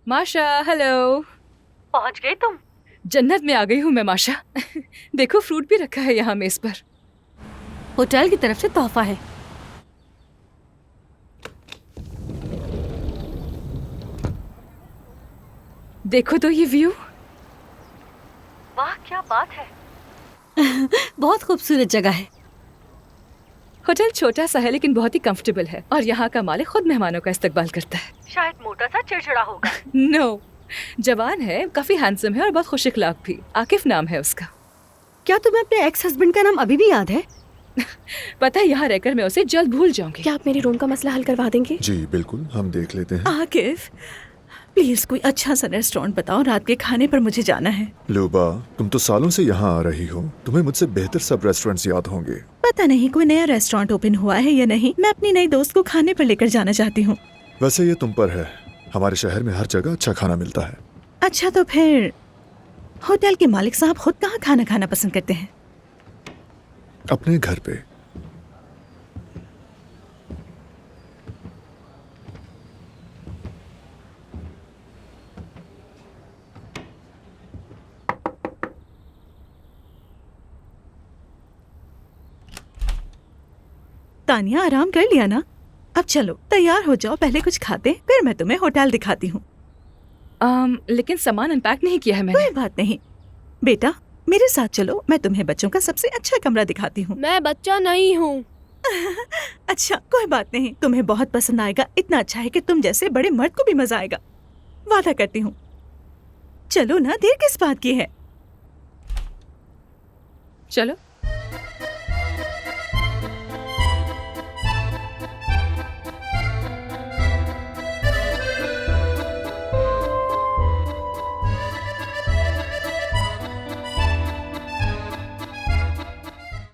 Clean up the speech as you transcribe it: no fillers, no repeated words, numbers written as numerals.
माशा, हेलो। पहुंच गई तुम? जन्नत में आ गई हूँ मैं माशा। देखो फ्रूट भी रखा है यहाँ मेज पर। होटल की तरफ से तोहफा है। देखो तो ये व्यू। वाह क्या बात है। बहुत खूबसूरत जगह है। होटल छोटा सा है लेकिन बहुत ही कंफर्टेबल है और यहाँ का मालिक खुद मेहमानों का इस्तकबाल करता है। शायद मोटा सा चिड़चिड़ा होगा। नो, जवान है, काफी हैंडसम है और बहुत खुश इखलाक भी। आकिफ नाम है उसका। क्या तुम्हें अपने एक्स हस्बैंड का नाम अभी भी याद है? पता है यहाँ रहकर मैं उसे जल्द भूल जाऊंगी। क्या आप मेरे रूम का मसला हल करवा देंगे? जी बिल्कुल, हम देख लेते हैं। आकिफ, प्लीज कोई अच्छा सा रेस्टोरेंट बताओ, रात के खाने पर मुझे जाना है। लूबा, तुम तो सालों से यहाँ आ रही हो, तुम्हें मुझसे बेहतर सब रेस्टोरेंट्स याद होंगे। पता नहीं कोई नया रेस्टोरेंट ओपन हुआ है या नहीं। मैं अपनी नई दोस्त को खाने पर लेकर जाना चाहती हूँ। वैसे ये तुम पर है, हमारे शहर में हर जगह अच्छा खाना मिलता है। अच्छा तो फिर होटल के मालिक साहब खुद कहाँ खाना खाना पसंद करते हैं? अपने घर पे। तानिया, आराम कर लिया ना? अब चलो तैयार हो जाओ, पहले कुछ खाते हैं, फिर मैं तुम्हें होटल दिखाती हूँ। लेकिन सामान अनपैक नहीं किया है मैंने। कोई बात नहीं बेटा, मेरे साथ चलो, मैं तुम्हें बच्चों का सबसे अच्छा कमरा दिखाती हूँ। मैं बच्चा नहीं हूँ। अच्छा कोई बात नहीं, तुम्हें बहुत पसंद आएगा। इतना अच्छा है कि तुम जैसे बड़े मर्द को भी मजा आएगा, वादा करती हूँ। चलो ना, देर किस बात की है? चलो।